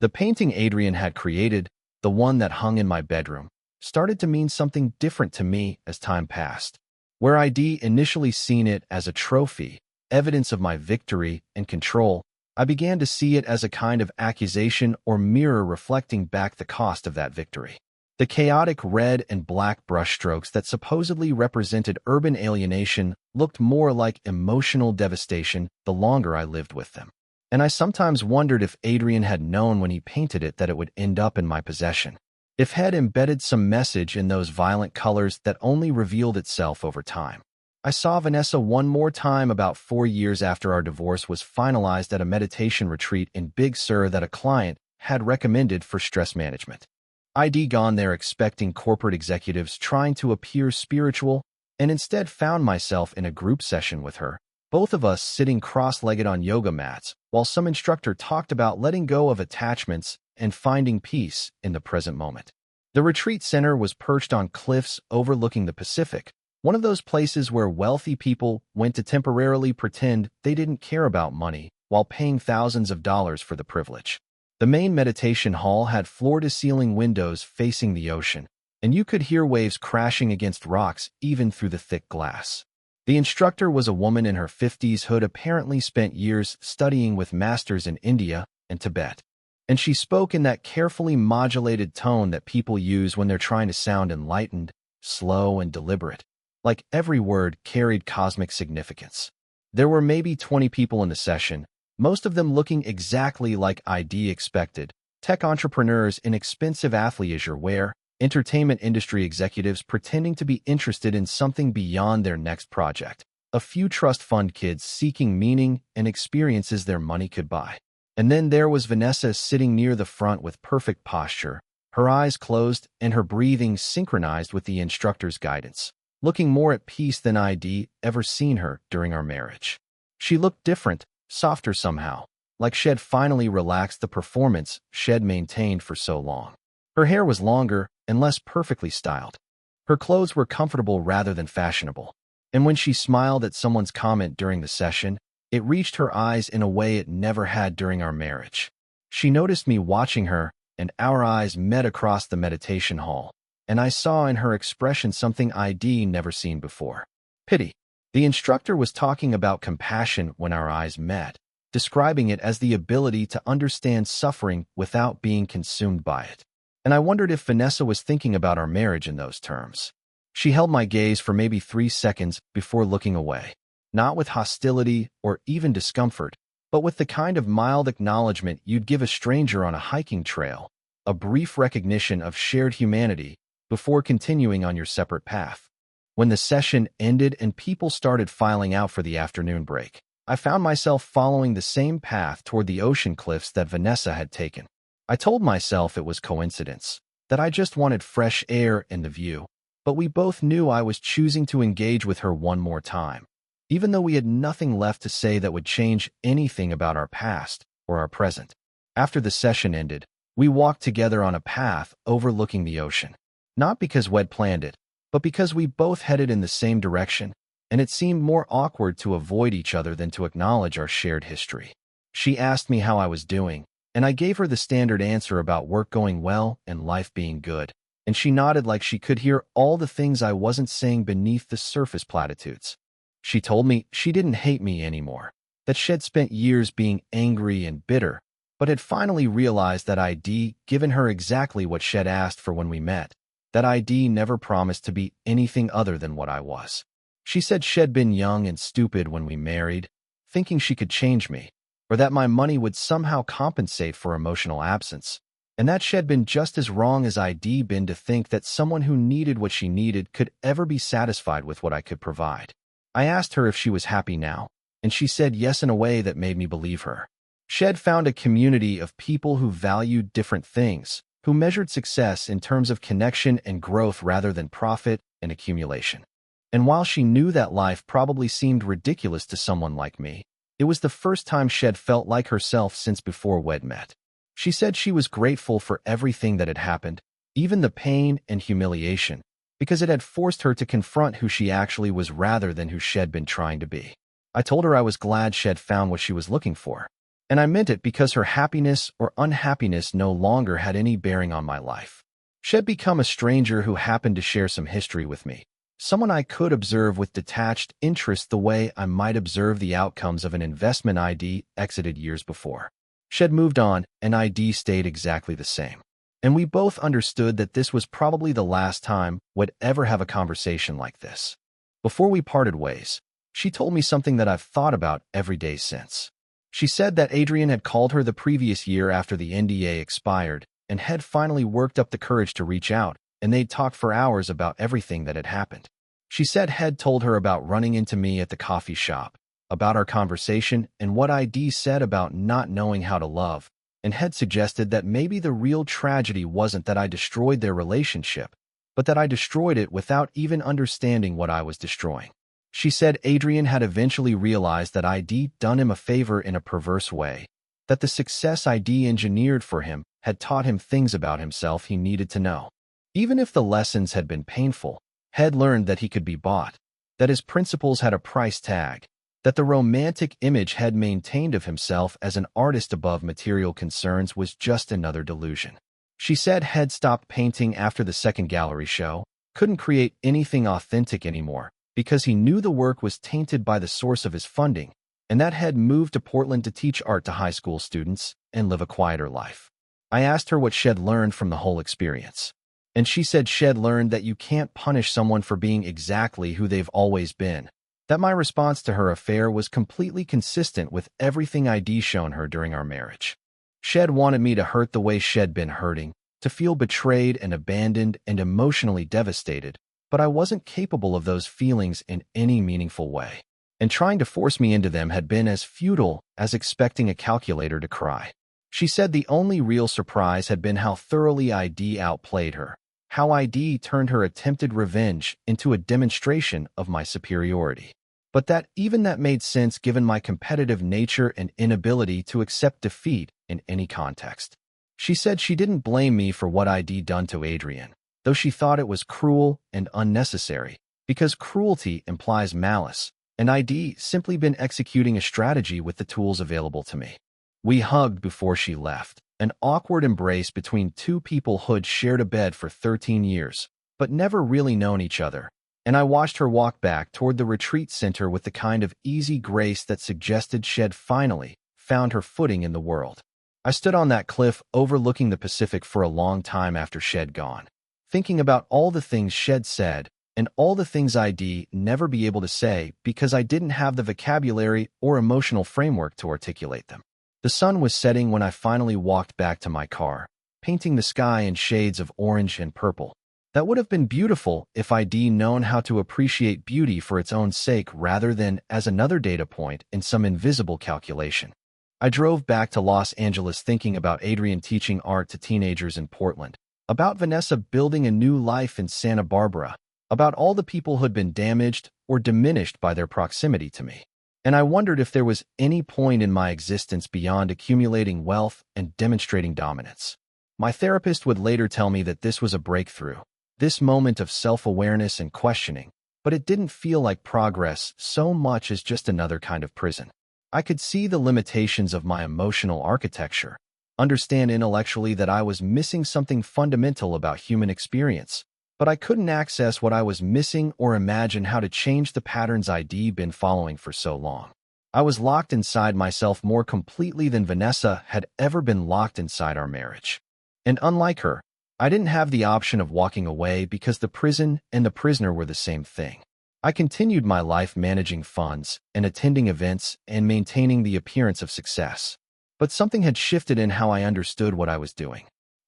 The painting Adrian had created, the one that hung in my bedroom, started to mean something different to me as time passed. Where I'd initially seen it as a trophy, evidence of my victory and control, I began to see it as a kind of accusation or mirror reflecting back the cost of that victory. The chaotic red and black brushstrokes that supposedly represented urban alienation looked more like emotional devastation the longer I lived with them. And I sometimes wondered if Adrian had known when he painted it that it would end up in my possession. If had embedded some message in those violent colors that only revealed itself over time. I saw Vanessa one more time about 4 years after our divorce was finalized at a meditation retreat in Big Sur that a client had recommended for stress management. I'd gone there expecting corporate executives trying to appear spiritual and instead found myself in a group session with her, both of us sitting cross-legged on yoga mats, while some instructor talked about letting go of attachments and finding peace in the present moment. The retreat center was perched on cliffs overlooking the Pacific, one of those places where wealthy people went to temporarily pretend they didn't care about money while paying thousands of dollars for the privilege. The main meditation hall had floor-to-ceiling windows facing the ocean, and you could hear waves crashing against rocks even through the thick glass. The instructor was a woman in her 50s who'd apparently spent years studying with masters in India and Tibet. And she spoke in that carefully modulated tone that people use when they're trying to sound enlightened, slow, and deliberate. Like every word carried cosmic significance. There were maybe 20 people in the session, most of them looking exactly like I'd expected: tech entrepreneurs in expensive athleisure wear, entertainment industry executives pretending to be interested in something beyond their next project, a few trust fund kids seeking meaning and experiences their money could buy. And then there was Vanessa sitting near the front with perfect posture, her eyes closed and her breathing synchronized with the instructor's guidance, looking more at peace than I'd ever seen her during our marriage. She looked different, softer somehow, like she'd finally relaxed the performance she'd maintained for so long. Her hair was longer and less perfectly styled. Her clothes were comfortable rather than fashionable. And when she smiled at someone's comment during the session, it reached her eyes in a way it never had during our marriage. She noticed me watching her, and our eyes met across the meditation hall, and I saw in her expression something I'd never seen before: pity. The instructor was talking about compassion when our eyes met, describing it as the ability to understand suffering without being consumed by it. And I wondered if Vanessa was thinking about our marriage in those terms. She held my gaze for maybe 3 seconds before looking away, not with hostility or even discomfort, but with the kind of mild acknowledgement you'd give a stranger on a hiking trail, a brief recognition of shared humanity before continuing on your separate path. When the session ended and people started filing out for the afternoon break, I found myself following the same path toward the ocean cliffs that Vanessa had taken. I told myself it was coincidence, that I just wanted fresh air and the view, but we both knew I was choosing to engage with her one more time. even though we had nothing left to say that would change anything about our past or our present. After the session ended, we walked together on a path overlooking the ocean. Not because Wed planned it, but because we both headed in the same direction, and it seemed more awkward to avoid each other than to acknowledge our shared history. She asked me how I was doing, and I gave her the standard answer about work going well and life being good, and she nodded like she could hear all the things I wasn't saying beneath the surface platitudes. She told me she didn't hate me anymore, that she'd spent years being angry and bitter, but had finally realized that I'd given her exactly what she'd asked for when we met, that I'd never promised to be anything other than what I was. She said she'd been young and stupid when we married, thinking she could change me, or that my money would somehow compensate for emotional absence, and that she'd been just as wrong as I'd been to think that someone who needed what she needed could ever be satisfied with what I could provide. I asked her if she was happy now, and she said yes in a way that made me believe her. She'd found a community of people who valued different things, who measured success in terms of connection and growth rather than profit and accumulation. And while she knew that life probably seemed ridiculous to someone like me, it was the first time she'd felt like herself since before we'd met. She said she was grateful for everything that had happened, even the pain and humiliation, because it had forced her to confront who she actually was rather than who she'd been trying to be. I told her I was glad she'd found what she was looking for, and I meant it because her happiness or unhappiness no longer had any bearing on my life. She'd become a stranger who happened to share some history with me, someone I could observe with detached interest the way I might observe the outcomes of an investment I'd exited years before. She'd moved on, and I'd stayed exactly the same. And we both understood that this was probably the last time we'd ever have a conversation like this. Before we parted ways, she told me something that I've thought about every day since. She said that Adrian had called her the previous year after the NDA expired and had finally worked up the courage to reach out, and they'd talked for hours about everything that had happened. She said Head told her about running into me at the coffee shop, about our conversation and what I'd said about not knowing how to love, and had suggested that maybe the real tragedy wasn't that I destroyed their relationship, but that I destroyed it without even understanding what I was destroying. She said Adrian had eventually realized that I'd done him a favor in a perverse way, that the success I'd engineered for him had taught him things about himself he needed to know. Even if the lessons had been painful, Head learned that he could be bought, that his principles had a price tag, that the romantic image Head maintained of himself as an artist above material concerns was just another delusion. She said Head stopped painting after the second gallery show, couldn't create anything authentic anymore, because he knew the work was tainted by the source of his funding, and that Head moved to Portland to teach art to high school students and live a quieter life. I asked her what she'd learned from the whole experience, and she said she'd learned that you can't punish someone for being exactly who they've always been, that my response to her affair was completely consistent with everything I'd shown her during our marriage. She'd wanted me to hurt the way she'd been hurting, to feel betrayed and abandoned and emotionally devastated, but I wasn't capable of those feelings in any meaningful way, and trying to force me into them had been as futile as expecting a calculator to cry. She said the only real surprise had been how thoroughly I'd outplayed her, how I'd turned her attempted revenge into a demonstration of my superiority. But that even that made sense given my competitive nature and inability to accept defeat in any context. She said she didn't blame me for what I'd done to Adrian, though she thought it was cruel and unnecessary, because cruelty implies malice, and I'd simply been executing a strategy with the tools available to me. We hugged before she left, an awkward embrace between two people who'd shared a bed for 13 years, but never really known each other, and I watched her walk back toward the retreat center with the kind of easy grace that suggested she'd finally found her footing in the world. I stood on that cliff overlooking the Pacific for a long time after she'd gone, thinking about all the things she'd said and all the things I'd never be able to say because I didn't have the vocabulary or emotional framework to articulate them. The sun was setting when I finally walked back to my car, painting the sky in shades of orange and purple. That would have been beautiful if I'd known how to appreciate beauty for its own sake rather than as another data point in some invisible calculation. I drove back to Los Angeles thinking about Adrian teaching art to teenagers in Portland, about Vanessa building a new life in Santa Barbara, about all the people who had been damaged or diminished by their proximity to me. And I wondered if there was any point in my existence beyond accumulating wealth and demonstrating dominance. My therapist would later tell me that this was a breakthrough, this moment of self-awareness and questioning, but it didn't feel like progress so much as just another kind of prison. I could see the limitations of my emotional architecture, understand intellectually that I was missing something fundamental about human experience, but I couldn't access what I was missing or imagine how to change the patterns I'd been following for so long. I was locked inside myself more completely than Vanessa had ever been locked inside our marriage. And unlike her, I didn't have the option of walking away because the prison and the prisoner were the same thing. I continued my life managing funds and attending events and maintaining the appearance of success. But something had shifted in how I understood what I was doing.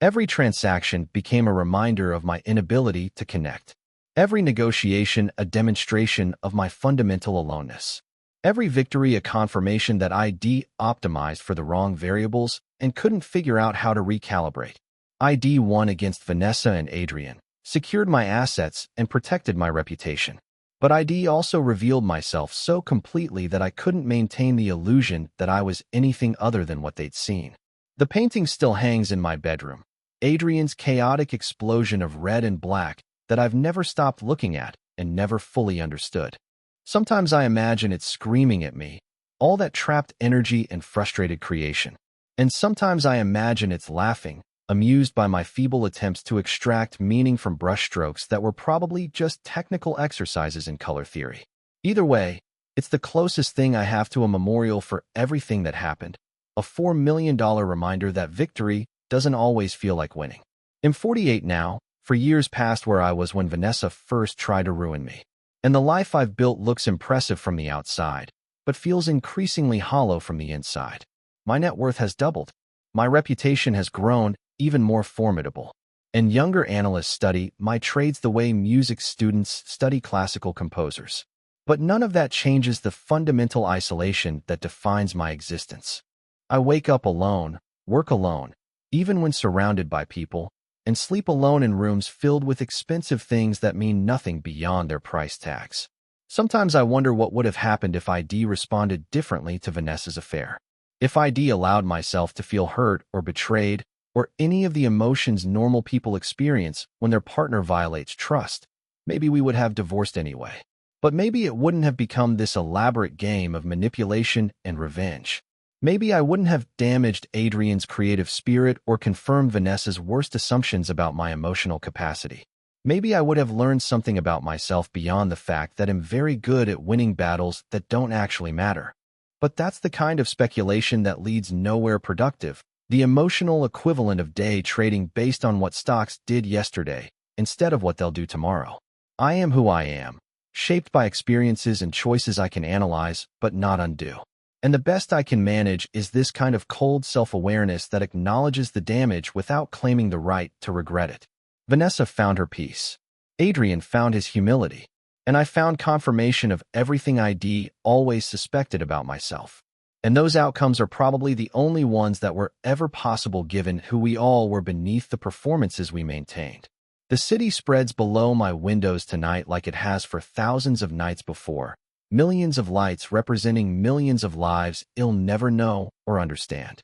Every transaction became a reminder of my inability to connect. Every negotiation a demonstration of my fundamental aloneness. Every victory a confirmation that I'd optimized for the wrong variables and couldn't figure out how to recalibrate. I'd won against Vanessa and Adrian, secured my assets, and protected my reputation. But I'd also revealed myself so completely that I couldn't maintain the illusion that I was anything other than what they'd seen. The painting still hangs in my bedroom. Adrian's chaotic explosion of red and black that I've never stopped looking at and never fully understood. Sometimes I imagine it screaming at me, all that trapped energy and frustrated creation. And sometimes I imagine it's laughing, amused by my feeble attempts to extract meaning from brushstrokes that were probably just technical exercises in color theory. Either way, it's the closest thing I have to a memorial for everything that happened, a $4 million reminder that victory doesn't always feel like winning. I'm 48 now, for years past where I was when Vanessa first tried to ruin me. And the life I've built looks impressive from the outside, but feels increasingly hollow from the inside. My net worth has doubled. My reputation has grown, even more formidable. And younger analysts study my trades the way music students study classical composers. But none of that changes the fundamental isolation that defines my existence. I wake up alone, work alone, even when surrounded by people, and sleep alone in rooms filled with expensive things that mean nothing beyond their price tags. Sometimes I wonder what would have happened if I'd responded differently to Vanessa's affair. If I'd allowed myself to feel hurt or betrayed, or any of the emotions normal people experience when their partner violates trust, maybe we would have divorced anyway. But maybe it wouldn't have become this elaborate game of manipulation and revenge. Maybe I wouldn't have damaged Adrian's creative spirit or confirmed Vanessa's worst assumptions about my emotional capacity. Maybe I would have learned something about myself beyond the fact that I'm very good at winning battles that don't actually matter. But that's the kind of speculation that leads nowhere productive, the emotional equivalent of day trading based on what stocks did yesterday, instead of what they'll do tomorrow. I am who I am, shaped by experiences and choices I can analyze, but not undo. And the best I can manage is this kind of cold self-awareness that acknowledges the damage without claiming the right to regret it. Vanessa found her peace. Adrian found his humility. And I found confirmation of everything I'd always suspected about myself. And those outcomes are probably the only ones that were ever possible given who we all were beneath the performances we maintained. The city spreads below my windows tonight like it has for thousands of nights before, millions of lights representing millions of lives I'll never know or understand.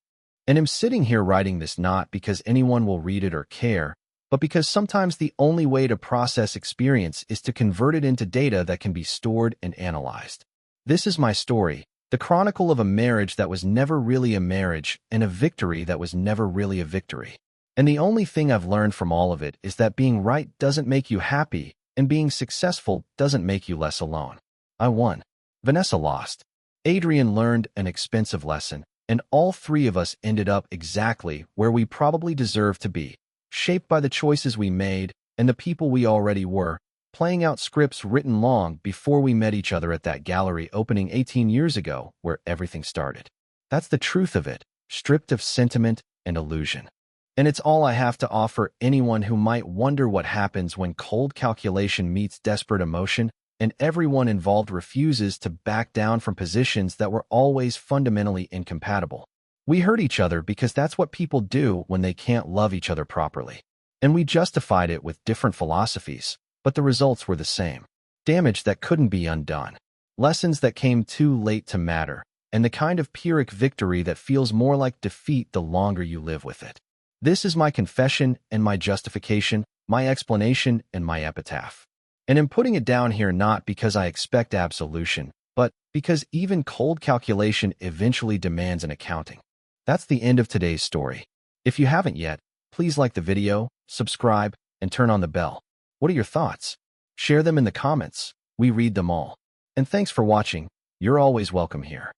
And I'm sitting here writing this not because anyone will read it or care, but because sometimes the only way to process experience is to convert it into data that can be stored and analyzed. This is my story. The chronicle of a marriage that was never really a marriage and a victory that was never really a victory. And the only thing I've learned from all of it is that being right doesn't make you happy, and being successful doesn't make you less alone. I won. Vanessa lost. Adrian learned an expensive lesson, and all three of us ended up exactly where we probably deserved to be, shaped by the choices we made and the people we already were, playing out scripts written long before we met each other at that gallery opening 18 years ago where everything started. That's the truth of it, stripped of sentiment and illusion. And it's all I have to offer anyone who might wonder what happens when cold calculation meets desperate emotion and everyone involved refuses to back down from positions that were always fundamentally incompatible. We hurt each other because that's what people do when they can't love each other properly. And we justified it with different philosophies. but the results were the same. Damage that couldn't be undone. Lessons that came too late to matter, and the kind of Pyrrhic victory that feels more like defeat the longer you live with it. This is my confession and my justification, my explanation and my epitaph. And I'm putting it down here not because I expect absolution, but because even cold calculation eventually demands an accounting. That's the end of today's story. If you haven't yet, please like the video, subscribe, and turn on the bell. What are your thoughts? Share them in the comments. We read them all. And thanks for watching. You're always welcome here.